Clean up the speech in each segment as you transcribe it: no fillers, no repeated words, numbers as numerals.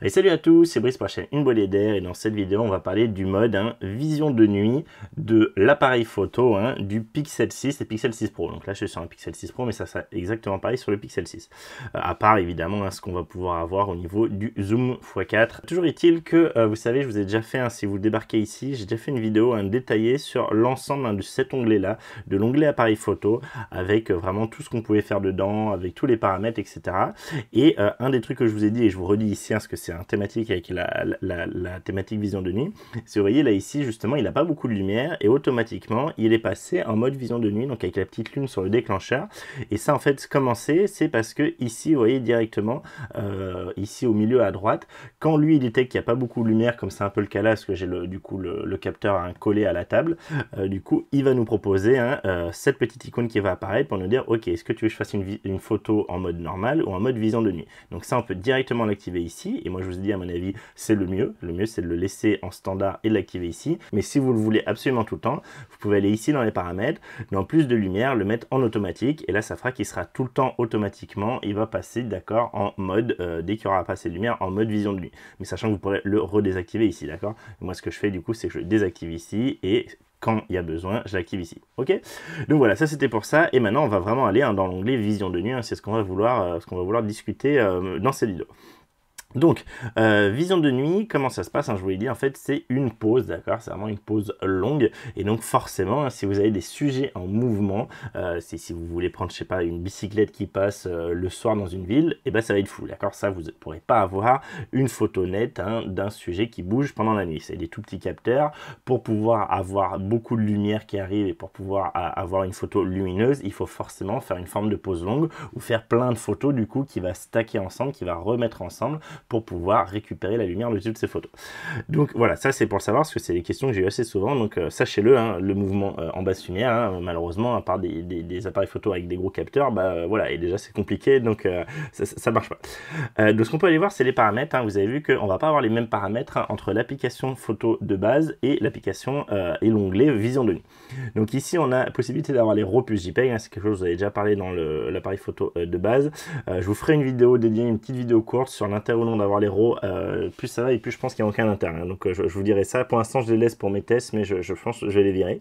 Et salut à tous, c'est Brice pour la chaîne Une Bolée d'Air et dans cette vidéo on va parler du mode vision de nuit de l'appareil photo du Pixel 6 et Pixel 6 Pro. Donc là je suis sur un Pixel 6 Pro mais ça sera exactement pareil sur le Pixel 6. À part évidemment ce qu'on va pouvoir avoir au niveau du zoom x4. Toujours est-il que vous savez, je vous ai déjà fait, si vous débarquez ici, j'ai déjà fait une vidéo détaillée sur l'ensemble de cet onglet là, de l'onglet appareil photo avec vraiment tout ce qu'on pouvait faire dedans, avec tous les paramètres etc. Et un des trucs que je vous ai dit et je vous redis ici parce que c'est un thématique avec la thématique vision de nuit, c'est vous voyez là ici justement il n'a pas beaucoup de lumière et automatiquement il est passé en mode vision de nuit, donc avec la petite lune sur le déclencheur. Et ça en fait comment c'est parce que ici vous voyez directement ici au milieu à droite, quand lui il détecte qu'il n'y a pas beaucoup de lumière, comme c'est un peu le cas là parce que j'ai du coup le capteur collé à la table, du coup il va nous proposer cette petite icône qui va apparaître pour nous dire ok, est-ce que tu veux que je fasse une photo en mode normal ou en mode vision de nuit. Donc ça on peut directement l'activer ici, et moi je vous ai dit à mon avis c'est le mieux c'est de le laisser en standard et de l'activer ici. Mais si vous le voulez absolument tout le temps, vous pouvez aller ici dans les paramètres, dans plus de lumière, le mettre en automatique, et là ça fera qu'il sera tout le temps automatiquement, il va passer d'accord en mode, dès qu'il y aura pas assez de lumière, en mode vision de nuit. Mais sachant que vous pourrez le redésactiver ici, d'accord. Moi ce que je fais du coup c'est que je le désactive ici, et quand il y a besoin, je l'active ici. Ok. Donc voilà, ça c'était pour ça. Et maintenant, on va vraiment aller dans l'onglet vision de nuit. C'est ce qu'on va vouloir discuter dans cette vidéo. Donc, vision de nuit, comment ça se passe je vous l'ai dit, en fait, c'est une pause, d'accord. C'est vraiment une pause longue. Et donc, forcément, si vous avez des sujets en mouvement, si vous voulez prendre, je sais pas, une bicyclette qui passe le soir dans une ville, et ben ça va être flou, d'accord. Ça, vous ne pourrez pas avoir une photo nette d'un sujet qui bouge pendant la nuit. C'est des tout petits capteurs. Pour pouvoir avoir beaucoup de lumière qui arrive et pour pouvoir avoir une photo lumineuse, il faut forcément faire une forme de pause longue ou faire plein de photos, du coup, qui va stacker ensemble, qui va remettre ensemble pour pouvoir récupérer la lumière de toutes ces photos. Donc voilà, ça c'est pour le savoir parce que c'est des questions que j'ai eu assez souvent. Donc sachez-le, le mouvement en basse lumière, malheureusement, à part des appareils photo avec des gros capteurs, voilà, et déjà c'est compliqué, donc ça marche pas. Donc ce qu'on peut aller voir, c'est les paramètres. Vous avez vu qu'on va pas avoir les mêmes paramètres entre l'application photo de base et l'application et l'onglet vision de nuit. Donc ici on a la possibilité d'avoir les RAW plus JPEG, c'est quelque chose que vous avez déjà parlé dans l'appareil photo de base. Je vous ferai une vidéo dédiée, une petite vidéo courte sur l'intérêt ou non d'avoir les RAW, plus ça va et plus je pense qu'il n'y a aucun intérêt. Donc je vous dirai ça. Pour l'instant je les laisse pour mes tests, mais je pense que je vais les virer.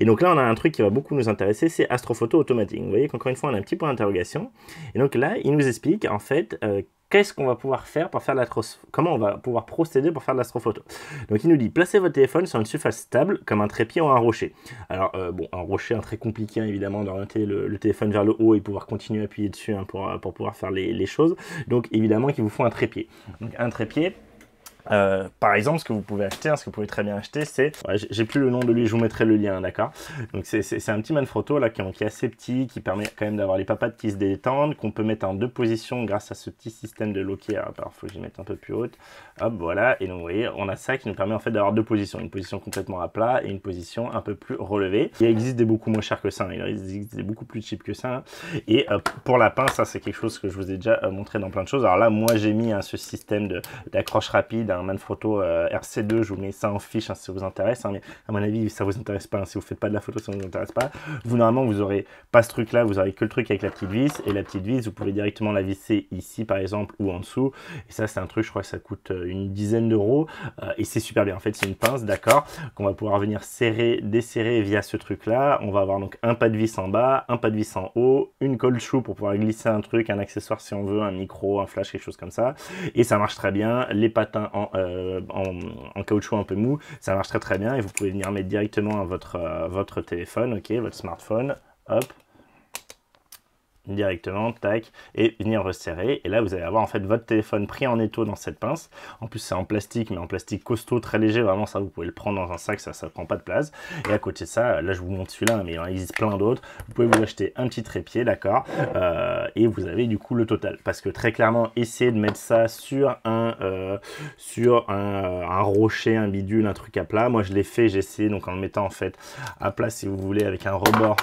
Et donc là on a un truc qui va beaucoup nous intéresser, c'est astrophoto automatique. Vous voyez qu'encore une fois on a un petit point d'interrogation. Et donc là il nous explique en fait qu'est-ce qu'on va pouvoir faire pour faire comment on va pouvoir procéder pour faire de l'astrophoto. Donc il nous dit placez votre téléphone sur une surface stable comme un trépied ou un rocher. Alors bon, un rocher très compliqué évidemment d'orienter le téléphone vers le haut et pouvoir continuer à appuyer dessus pour pouvoir faire les choses. Donc évidemment qu'il vous faut un trépied. Donc un trépied. Par exemple, ce que vous pouvez acheter, ce que vous pouvez très bien acheter, c'est, j'ai plus le nom de lui, je vous mettrai le lien, d'accord. Donc c'est un petit Manfrotto là qui est assez petit, qui permet quand même d'avoir les papates qui se détendent, qu'on peut mettre en 2 positions grâce à ce petit système de loquet. Alors faut que je mette un peu plus haute. Hop, voilà. Et donc vous voyez, on a ça qui nous permet en fait d'avoir 2 positions, une position complètement à plat et une position un peu plus relevée. Il existe des beaucoup moins chers que ça, il existe des beaucoup plus cheap que ça. Et pour la pince, ça c'est quelque chose que je vous ai déjà montré dans plein de choses. Alors là, moi j'ai mis ce système d'accroche rapide, un Manfrotto RC2, je vous mets ça en fiche si ça vous intéresse, mais à mon avis ça vous intéresse pas, si vous faites pas de la photo ça vous intéresse pas. Vous normalement vous aurez pas ce truc là, vous aurez que le truc avec la petite vis, et la petite vis vous pouvez directement la visser ici par exemple ou en dessous, et ça c'est un truc, je crois que ça coûte une dizaine d'euros, et c'est super bien. En fait c'est une pince, d'accord, qu'on va pouvoir venir serrer, desserrer via ce truc là. On va avoir donc un pas de vis en bas, un pas de vis en haut, une colle chou pour pouvoir glisser un truc, un accessoire si on veut, un micro, un flash, quelque chose comme ça, et ça marche très bien. Les patins en caoutchouc un peu mou, ça marche très bien, et vous pouvez venir mettre directement à votre téléphone, ok, votre smartphone, hop, directement, tac, et venir resserrer, et là vous allez avoir en fait votre téléphone pris en étau dans cette pince. En plus c'est en plastique, mais en plastique costaud, très léger, vraiment ça vous pouvez le prendre dans un sac, ça prend pas de place. Et à côté de ça, là je vous montre celui-là, mais il en existe plein d'autres, vous pouvez vous acheter un petit trépied, d'accord, et vous avez du coup le total, parce que très clairement essayez de mettre ça sur un rocher, un bidule, un truc à plat. Moi je l'ai fait, j'ai essayé donc en le mettant en fait à plat si vous voulez avec un rebord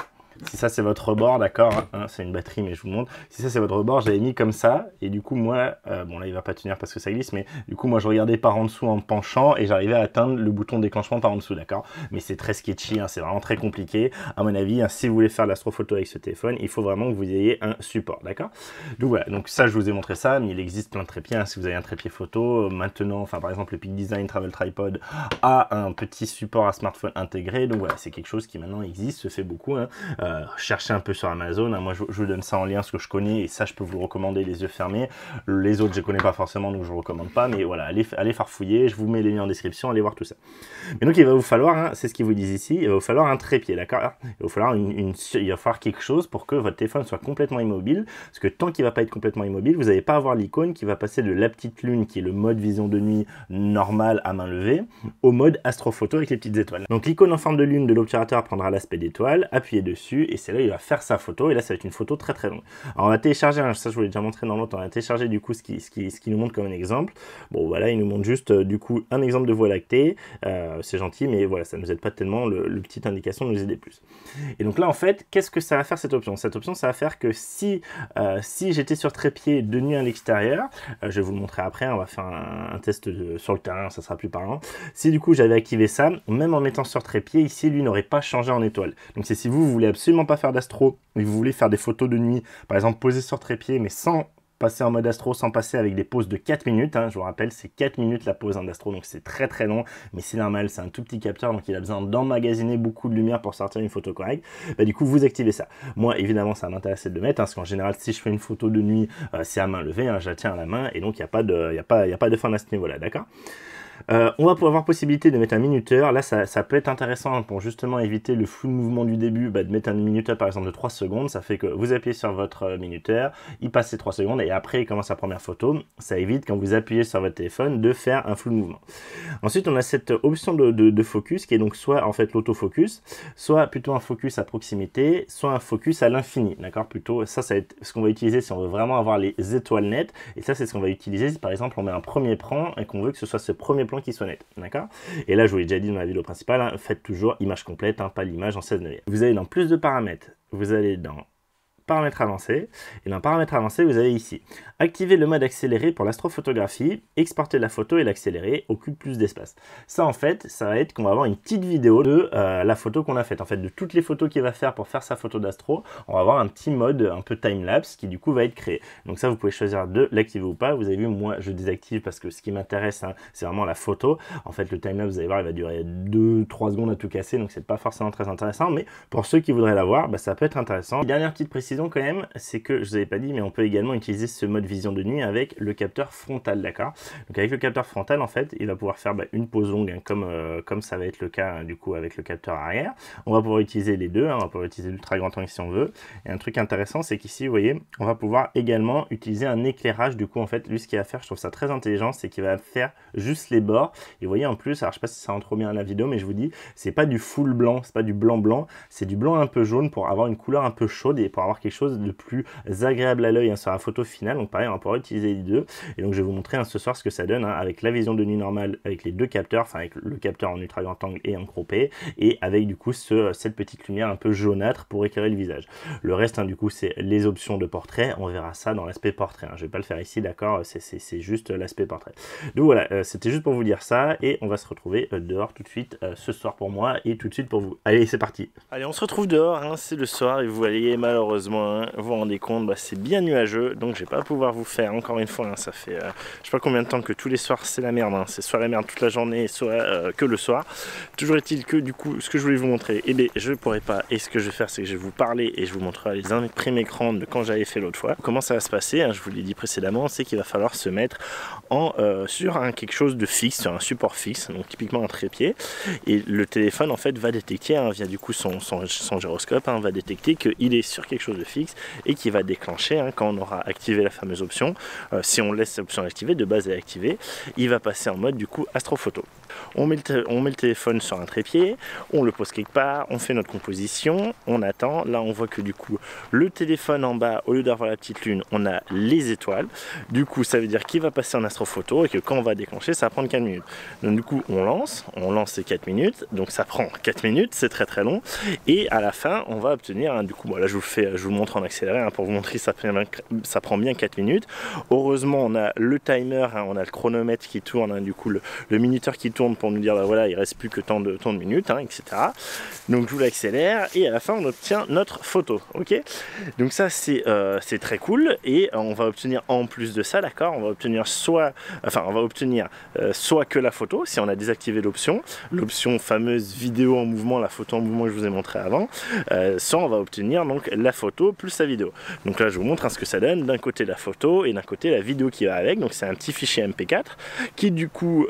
Si ça c'est votre rebord, d'accord, hein, c'est une batterie mais je vous montre. Si ça c'est votre rebord, j'avais mis comme ça et du coup moi, bon là il va pas tenir parce que ça glisse, mais du coup moi je regardais par en dessous en penchant et j'arrivais à atteindre le bouton de déclenchement par en dessous, d'accord. Mais c'est très sketchy, hein, c'est vraiment très compliqué. À mon avis, hein, si vous voulez faire de l'astrophoto avec ce téléphone, il faut vraiment que vous ayez un support, d'accord. Donc voilà, donc ça je vous ai montré ça, mais il existe plein de trépieds, hein, si vous avez un trépied photo, maintenant, enfin par exemple le Peak Design Travel Tripod a un petit support à smartphone intégré, donc voilà, c'est quelque chose qui maintenant existe, se fait beaucoup, hein. Cherchez un peu sur Amazon, hein. Moi je vous donne ça en lien, ce que je connais, et ça je peux vous le recommander les yeux fermés. Les autres je ne connais pas forcément, donc je ne recommande pas, mais voilà, allez farfouiller, je vous mets les liens en description, allez voir tout ça. Mais donc il va vous falloir, hein, c'est ce qu'ils vous disent ici, il va vous falloir un trépied, d'accord. Il va falloir quelque chose pour que votre téléphone soit complètement immobile, parce que tant qu'il ne va pas être complètement immobile, vous n'allez pas avoir l'icône qui va passer de la petite lune, qui est le mode vision de nuit normal à main levée, au mode astrophoto avec les petites étoiles. Donc l'icône en forme de lune de l'obturateur prendra l'aspect d'étoile, appuyez dessus, et c'est là il va faire sa photo, et là ça va être une photo très très longue. Alors on va télécharger, hein, ça je vous l'ai déjà montré dans l'autre, on va télécharger du coup ce qui nous montre comme un exemple. Bon voilà, il nous montre juste du coup un exemple de Voie lactée, c'est gentil, mais voilà, ça ne nous aide pas tellement, le petite indication nous aidait plus. Et donc là en fait, qu'est-ce que ça va faire cette option? Cette option ça va faire que si j'étais sur trépied de nuit à l'extérieur, je vais vous le montrer après, on va faire un test sur le terrain, ça sera plus parlant. Si du coup j'avais activé ça, même en mettant sur trépied, ici lui n'aurait pas changé en étoile. Donc c'est si vous voulez absolument pas faire d'astro, et vous voulez faire des photos de nuit, par exemple poser sur trépied, mais sans passer en mode astro, sans passer avec des pauses de 4 minutes, hein, je vous rappelle, c'est 4 minutes la pause d'astro, donc c'est très très long, mais c'est normal, c'est un tout petit capteur, donc il a besoin d'emmagasiner beaucoup de lumière pour sortir une photo correcte. Bah, du coup, vous activez ça. Moi, évidemment, ça m'intéressait de le mettre, hein, parce qu'en général, si je fais une photo de nuit, c'est à main levée, hein, je la tiens à la main, et donc il n'y a pas de fin à ce niveau-là, d'accord. On va pouvoir avoir possibilité de mettre un minuteur. Là ça peut être intéressant pour justement éviter le flou de mouvement du début, de mettre un minuteur par exemple de 3 secondes. Ça fait que vous appuyez sur votre minuteur, il passe ces 3 secondes et après il commence la première photo. Ça évite quand vous appuyez sur votre téléphone de faire un flou de mouvement. Ensuite on a cette option de focus qui est donc soit en fait l'autofocus, soit plutôt un focus à proximité, soit un focus à l'infini, d'accord. Plutôt ça va être ce qu'on va utiliser si on veut vraiment avoir les étoiles nettes, et ça c'est ce qu'on va utiliser si par exemple on met un premier plan et qu'on veut que ce soit ce premier plan qui soit net, d'accord. Et là je vous l'ai déjà dit dans la vidéo principale, hein, faites toujours image complète, hein, pas l'image en 16:9. Vous allez dans plus de paramètres, vous allez dans paramètres avancés, et dans paramètres avancés vous avez ici activer le mode accéléré pour l'astrophotographie, exporter la photo et l'accélérer, occupe plus d'espace. Ça en fait ça va être qu'on va avoir une petite vidéo de la photo qu'on a faite, en fait de toutes les photos qu'il va faire pour faire sa photo d'astro. On va avoir un petit mode un peu time-lapse qui du coup va être créé, donc ça vous pouvez choisir de l'activer ou pas. Vous avez vu, moi je désactive parce que ce qui m'intéresse, hein, c'est vraiment la photo. En fait le time-lapse, vous allez voir, il va durer 2-3 secondes à tout casser, donc c'est pas forcément très intéressant, mais pour ceux qui voudraient l'avoir, bah, ça peut être intéressant. Et dernière petite précision quand même, c'est que je vous avais pas dit, mais on peut également utiliser ce mode vision de nuit avec le capteur frontal, d'accord. Donc avec le capteur frontal en fait il va pouvoir faire une pause longue, hein, comme ça va être le cas, hein, du coup avec le capteur arrière. On va pouvoir utiliser les deux, hein, on va pouvoir utiliser l'ultra grand angle si on veut. Et un truc intéressant c'est qu'ici vous voyez on va pouvoir également utiliser un éclairage. Du coup en fait lui ce qu'il va faire, je trouve ça très intelligent, c'est qu'il va faire juste les bords. Et vous voyez en plus, alors je sais pas si ça rend trop bien à la vidéo, mais je vous dis c'est pas du full blanc, c'est pas du blanc blanc, c'est du blanc un peu jaune pour avoir une couleur un peu chaude et pour avoir quelque chose de plus agréable à l'œil, hein, sur la photo finale. Donc pareil on va pouvoir utiliser les deux, et donc je vais vous montrer, hein, ce soir ce que ça donne, hein, avec la vision de nuit normale, avec les deux capteurs, enfin avec le capteur en ultra grand angle et en croppé, et avec du coup cette petite lumière un peu jaunâtre pour éclairer le visage. Le reste, hein, du coup c'est les options de portrait, on verra ça dans l'aspect portrait, hein. Je vais pas le faire ici, d'accord, c'est juste l'aspect portrait. Donc voilà, c'était juste pour vous dire ça, et on va se retrouver dehors tout de suite ce soir pour moi et tout de suite pour vous. Allez, c'est parti. Allez, on se retrouve dehors, hein, c'est le soir et vous voyez malheureusement, hein, vous vous rendez compte, c'est bien nuageux, donc je vais pas pouvoir vous faire encore une fois, hein, ça fait je sais pas combien de temps que tous les soirs c'est la merde, hein, c'est soit la merde toute la journée, soit que le soir. Toujours est-il que du coup ce que je voulais vous montrer, eh bien je pourrais pas, et ce que je vais faire c'est que je vais vous parler et je vous montrerai les imprimes écran de quand j'avais fait l'autre fois. Comment ça va se passer, hein, je vous l'ai dit précédemment, c'est qu'il va falloir se mettre sur quelque chose de fixe, sur un support fixe, donc typiquement un trépied, et le téléphone en fait va détecter, hein, via du coup son gyroscope, hein, va détecter qu'il est sur quelque chose de de fixe et qui va déclencher hein, quand on aura activé la fameuse option. Si on laisse cette option activée, de base elle est activée, il va passer en mode du coup astrophoto. On met le téléphone sur un trépied, on le pose quelque part, on fait notre composition, on attend. Là on voit que du coup le téléphone en bas, au lieu d'avoir la petite lune, on a les étoiles. Du coup ça veut dire qu'il va passer en astrophoto et que quand on va déclencher ça va prendre 4 minutes. Donc du coup on lance ces 4 minutes, donc ça prend 4 minutes, c'est très très long. Et à la fin on va obtenir, hein, du coup bon, là je vous montre en accéléré hein, pour vous montrer ça prend bien 4 minutes. Heureusement on a le timer, hein, on a le chronomètre qui tourne, hein, du coup le minuteur qui tourne pour nous dire bah, voilà il reste plus que tant de minutes hein, etc. Donc je vous l'accélère et à la fin on obtient notre photo. Ok, donc ça c'est très cool et on va obtenir en plus de ça, d'accord, on va obtenir soit que la photo si on a désactivé l'option fameuse vidéo en mouvement, la photo en mouvement que je vous ai montré avant, soit on va obtenir donc la photo plus la vidéo. Donc là je vous montre hein, ce que ça donne, d'un côté la photo et d'un côté la vidéo qui va avec. Donc c'est un petit fichier MP4 qui du coup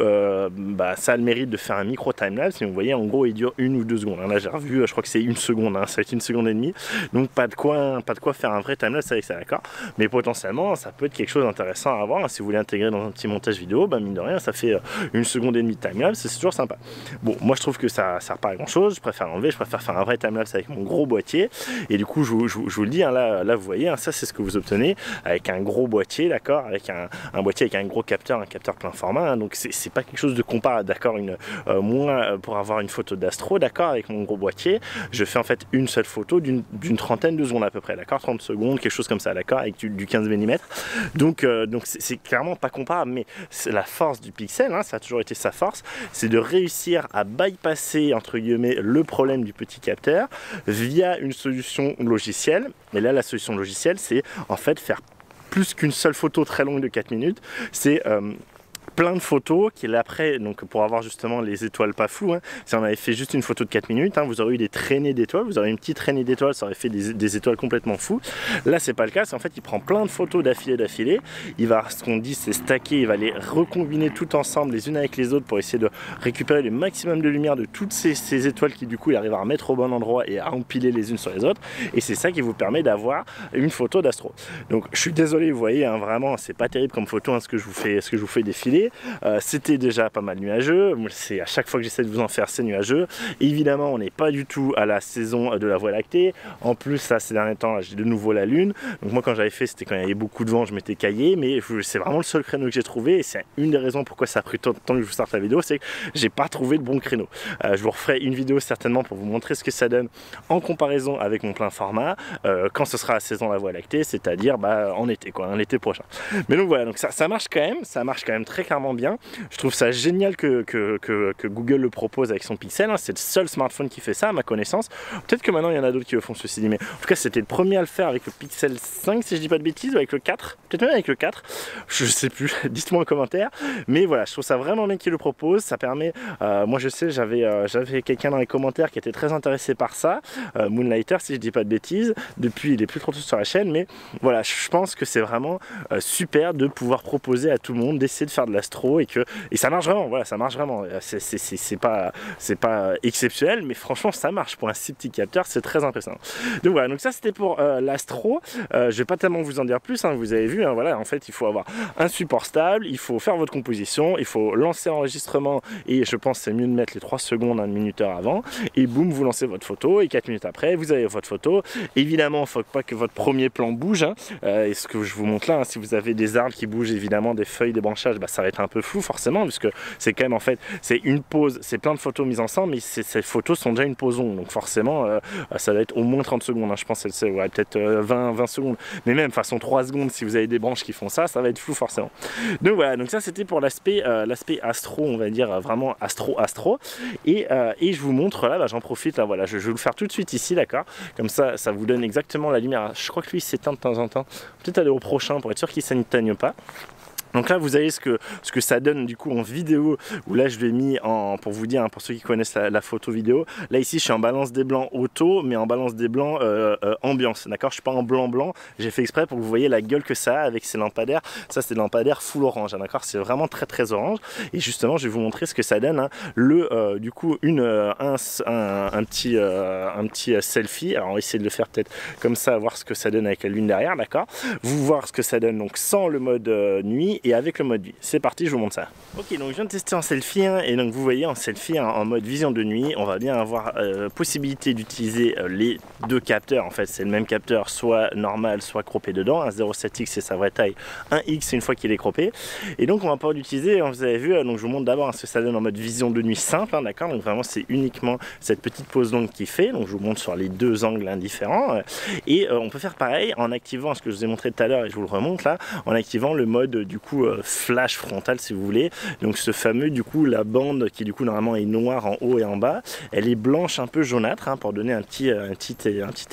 ça a le mérite de faire un micro timelapse. Si vous voyez en gros il dure 1 ou 2 secondes. Là j'ai revu, je crois que c'est 1 seconde, hein, ça va être 1 seconde et demie. Donc pas de quoi faire un vrai timelapse avec ça, d'accord. Mais potentiellement ça peut être quelque chose d'intéressant à voir hein, si vous voulez intégrer dans un petit montage vidéo. Mine de rien ça fait 1 seconde et demie de timelapse, c'est toujours sympa. Bon moi je trouve que ça sert pas à grand chose, je préfère l'enlever, je préfère faire un vrai timelapse avec mon gros boîtier. Et du coup je vous le dis hein, là vous voyez hein, ça c'est ce que vous obtenez avec un gros boîtier, d'accord, avec un boîtier avec un gros capteur, un capteur plein format hein, donc c'est pas quelque chose de comparable, d'accord. Moi pour avoir une photo d'astro, d'accord, avec mon gros boîtier je fais en fait une seule photo d'une trentaine de secondes à peu près, d'accord, 30 secondes, quelque chose comme ça, d'accord, avec du 15 mm. Donc c'est clairement pas comparable, mais la force du Pixel, hein, ça a toujours été sa force, c'est de réussir à bypasser entre guillemets le problème du petit capteur via une solution logicielle. Et là la solution logicielle c'est en fait faire plus qu'une seule photo très longue de 4 minutes, c'est plein de photos qui après, donc pour avoir justement les étoiles pas floues, hein, si on avait fait juste une photo de 4 minutes, hein, vous aurez eu des traînées d'étoiles, vous aurez une petite traînée d'étoiles, ça aurait fait des étoiles complètement fous. Là c'est pas le cas, c'est en fait il prend plein de photos d'affilée, il va, ce qu'on dit c'est stacker, il va les recombiner tout ensemble les unes avec les autres pour essayer de récupérer le maximum de lumière de toutes ces étoiles qui du coup il arrive à remettre au bon endroit et à empiler les unes sur les autres, et c'est ça qui vous permet d'avoir une photo d'astro. Donc je suis désolé, vous voyez hein, vraiment c'est pas terrible comme photo hein, ce que je vous fais défiler. C'était déjà pas mal nuageux, c'est à chaque fois que j'essaie de vous en faire c'est nuageux. Évidemment on n'est pas du tout à la saison de la Voie lactée, en plus ça ces derniers temps j'ai de nouveau la lune, donc moi quand j'avais fait c'était quand il y avait beaucoup de vent, je m'étais caillé, mais c'est vraiment le seul créneau que j'ai trouvé et c'est une des raisons pourquoi ça a pris tant de temps que je vous sorte la vidéo, c'est que j'ai pas trouvé le bon créneau. Je vous referai une vidéo certainement pour vous montrer ce que ça donne en comparaison avec mon plein format quand ce sera la saison de la Voie lactée, c'est-à-dire en été quoi, en été prochain. Mais donc voilà, donc ça marche quand même très clairement bien. Je trouve ça génial que Google le propose avec son Pixel, hein. C'est le seul smartphone qui fait ça à ma connaissance. Peut-être que maintenant il y en a d'autres qui le font, ceci dit, mais en tout cas c'était le premier à le faire avec le Pixel 5 si je dis pas de bêtises, ou avec le 4, peut-être même avec le 4, je sais plus, dites-moi en commentaire. Mais voilà, je trouve ça vraiment bien qu'il le propose, ça permet, moi je sais, j'avais quelqu'un dans les commentaires qui était très intéressé par ça, Moonlighter si je dis pas de bêtises, depuis il est plus trop sur la chaîne, mais voilà, je pense que c'est vraiment super de pouvoir proposer à tout le monde d'essayer de faire de l'astro et ça marche vraiment, voilà, ça marche vraiment. C'est pas exceptionnel, mais franchement ça marche pour un si petit capteur, c'est très impressionnant. Donc voilà, donc ça c'était pour l'astro. Je vais pas tellement vous en dire plus, hein, vous avez vu, hein, voilà, en fait il faut avoir un support stable, il faut faire votre composition, il faut lancer l'enregistrement et je pense c'est mieux de mettre les 3 secondes, 1 minuteur avant, et boum, vous lancez votre photo et 4 minutes après vous avez votre photo. Évidemment il ne faut pas que votre premier plan bouge, hein, et ce que je vous montre là, hein, si vous avez des arbres qui bougent, évidemment des feuilles, des branchages, ça va être un peu flou forcément, puisque c'est quand même en fait c'est une pause, c'est plein de photos mises ensemble, mais ces photos sont déjà une pause longue, donc forcément ça va être au moins 30 secondes, hein, je pense c'est ouais, peut-être 20 secondes, mais même façon 3 secondes si vous avez des branches qui font ça va être flou forcément. Donc voilà, donc ça c'était pour l'aspect astro, on va dire vraiment astro et je vous montre là, j'en profite là, voilà, je vais le faire tout de suite ici, d'accord, comme ça vous donne exactement la lumière. Je crois que lui s'éteint de temps en temps, peut-être aller au prochain pour être sûr qu'il ne s'éteigne pas. Donc là vous avez ce que ça donne du coup en vidéo, où là je l'ai mis en, pour vous dire, hein, pour ceux qui connaissent la photo vidéo, là ici je suis en balance des blancs auto, mais en balance des blancs ambiance, d'accord, je suis pas en blanc, j'ai fait exprès pour que vous voyez la gueule que ça a avec ces lampadaires. Ça c'est des lampadaires full orange, hein, d'accord, c'est vraiment très orange, et justement je vais vous montrer ce que ça donne, hein. Du coup un petit selfie, alors on va essayer de le faire peut-être comme ça, voir ce que ça donne avec la lune derrière, d'accord, vous voir ce que ça donne donc sans le mode nuit et avec le mode nuit. C'est parti, je vous montre ça. Ok, donc je viens de tester en selfie, hein, et donc vous voyez en selfie, hein, en mode vision de nuit, on va bien avoir possibilité d'utiliser les deux capteurs. En fait c'est le même capteur, soit normal soit croppé dedans, un 0,7x c'est sa vraie taille, un X c'est une fois qu'il est croppé, et donc on va pouvoir l'utiliser, vous avez vu, donc je vous montre d'abord, hein, ce que ça donne en mode vision de nuit simple, hein, d'accord, donc vraiment c'est uniquement cette petite pose longue qui fait, donc je vous montre sur les deux angles indifférents, et on peut faire pareil en activant ce que je vous ai montré tout à l'heure et je vous le remonte là, en activant le mode du coup flash frontal si vous voulez, donc ce fameux du coup, la bande qui du coup normalement est noire en haut et en bas, elle est blanche un peu jaunâtre, hein, pour donner un petit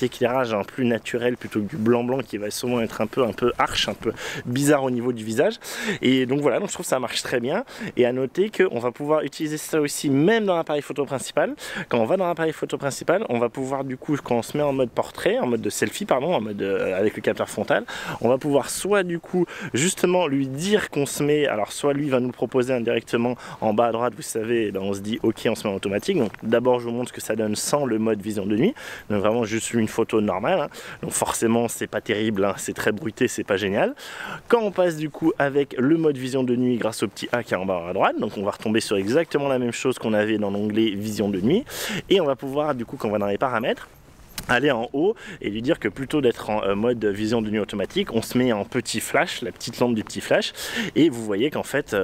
éclairage un plus naturel plutôt que du blanc qui va souvent être un peu arche, un peu bizarre au niveau du visage. Et donc voilà, donc je trouve que ça marche très bien, et à noter qu'on va pouvoir utiliser ça aussi même dans l'appareil photo principal. Quand on va dans l'appareil photo principal, on va pouvoir du coup, quand on se met en mode portrait, en mode de selfie pardon, en mode avec le capteur frontal, on va pouvoir soit du coup justement lui dire qu'on se met, alors soit lui va nous le proposer indirectement en bas à droite, vous savez, on se dit ok, on se met en automatique. Donc d'abord je vous montre ce que ça donne sans le mode vision de nuit, donc vraiment juste une photo normale, hein. Donc forcément c'est pas terrible, hein, c'est très bruité, c'est pas génial. Quand on passe du coup avec le mode vision de nuit grâce au petit A qui est en bas à droite, donc on va retomber sur exactement la même chose qu'on avait dans l'onglet vision de nuit, et on va pouvoir du coup, quand on va dans les paramètres, aller en haut et lui dire que plutôt d'être en mode vision de nuit automatique, on se met en petit flash, la petite lampe du petit flash, et vous voyez qu'en fait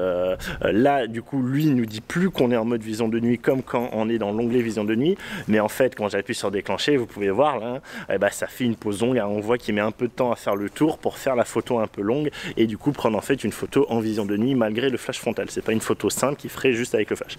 là du coup lui nous dit plus qu'on est en mode vision de nuit comme quand on est dans l'onglet vision de nuit, mais en fait quand j'appuie sur déclencher, vous pouvez voir là, ça fait une pause longue, on voit qu'il met un peu de temps à faire le tour pour faire la photo un peu longue et du coup prendre en fait une photo en vision de nuit malgré le flash frontal. C'est pas une photo simple qu'il ferait juste avec le flash.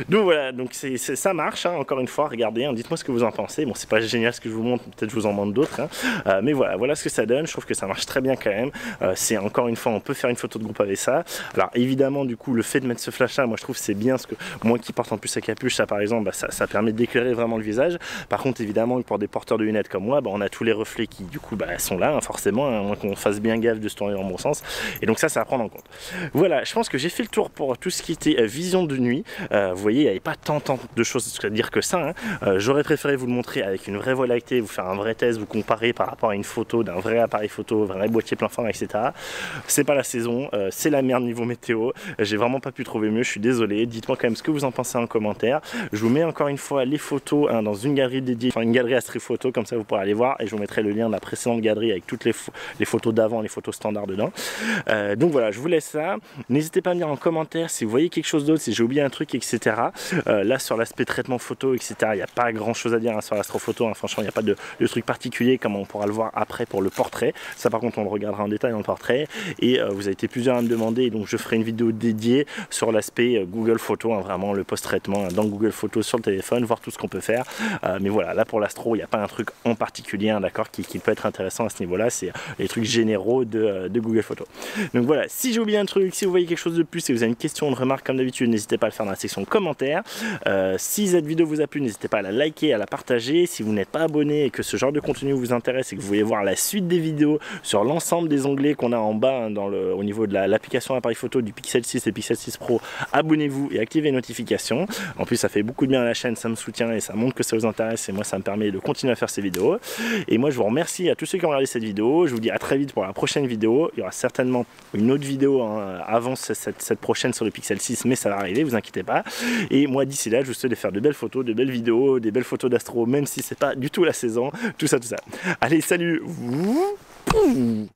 Donc voilà, donc ça marche, hein, encore une fois, regardez, hein, dites-moi ce que vous en pensez. Bon, c'est pas génial ce que je vous montre, peut-être je vous en montre d'autres, hein. Mais voilà ce que ça donne. Je trouve que ça marche très bien quand même. C'est encore une fois, on peut faire une photo de groupe avec ça. Alors évidemment du coup le fait de mettre ce flash là, moi je trouve c'est bien, parce que moi qui porte en plus sa capuche, ça par exemple, ça permet d'éclairer vraiment le visage. Par contre évidemment pour des porteurs de lunettes comme moi, on a tous les reflets qui du coup sont là, hein, forcément, hein, moins qu'on fasse bien gaffe de se tourner dans le bon sens, et donc ça à prendre en compte. Voilà, je pense que j'ai fait le tour pour tout ce qui était vision de nuit. Vous voyez, il n'y avait pas tant de choses à dire que ça, hein. J'aurais préféré vous le montrer avec une vraie voie lactée, vous faire un vrai test, vous comparer par rapport à une photo d'un vrai appareil photo, un vrai boîtier plein format, etc. C'est pas la saison, c'est la merde niveau météo, j'ai vraiment pas pu trouver mieux, je suis désolé. Dites-moi quand même ce que vous en pensez en commentaire. Je vous mets encore une fois les photos, hein, dans une galerie dédiée, enfin une galerie Astri Photo, comme ça vous pourrez aller voir, et je vous mettrai le lien de la précédente galerie avec toutes les photos d'avant, les photos standards dedans. Donc voilà, je vous laisse ça. N'hésitez pas à me dire en commentaire si vous voyez quelque chose d'autre, si j'ai oublié un truc, etc. Là sur l'aspect traitement photo, etc., il n'y a pas grand chose à dire, hein, sur l'astrophoto, hein. Franchement il n'y a pas de truc particulier comme on pourra le voir après pour le portrait. Ça par contre on le regardera en détail dans le portrait, et vous avez été plusieurs à me demander, et donc je ferai une vidéo dédiée sur l'aspect Google Photo, hein, vraiment le post-traitement, hein, dans Google Photo sur le téléphone, voir tout ce qu'on peut faire. Mais voilà, là pour l'astro il n'y a pas un truc en particulier, hein, d'accord, qui peut être intéressant à ce niveau là, c'est les trucs généraux de Google Photo. Donc voilà, si j'ai oublié un truc, si vous voyez quelque chose de plus, si vous avez une question, une remarque comme d'habitude, n'hésitez pas à le faire dans la section commentaires. Si cette vidéo vous a plu, n'hésitez pas à la liker, à la partager. Si vous n'êtes pas abonné et que ce genre de contenu vous intéresse et que vous voulez voir la suite des vidéos sur l'ensemble des onglets qu'on a en bas, hein, au niveau de l'application appareil photo du Pixel 6 et Pixel 6 Pro, abonnez-vous et activez les notifications. En plus ça fait beaucoup de bien à la chaîne, ça me soutient et ça montre que ça vous intéresse, et moi ça me permet de continuer à faire ces vidéos. Et moi je vous remercie à tous ceux qui ont regardé cette vidéo. Je vous dis à très vite pour la prochaine vidéo. Il y aura certainement une autre vidéo, hein, avant cette prochaine sur le Pixel 6, mais ça va arriver, vous inquiétez pas. Et moi d'ici là je vous souhaite de faire de belles photos, de belles vidéos, des belles photos d'astro, même si c'est pas du tout la saison, tout ça. Allez, salut.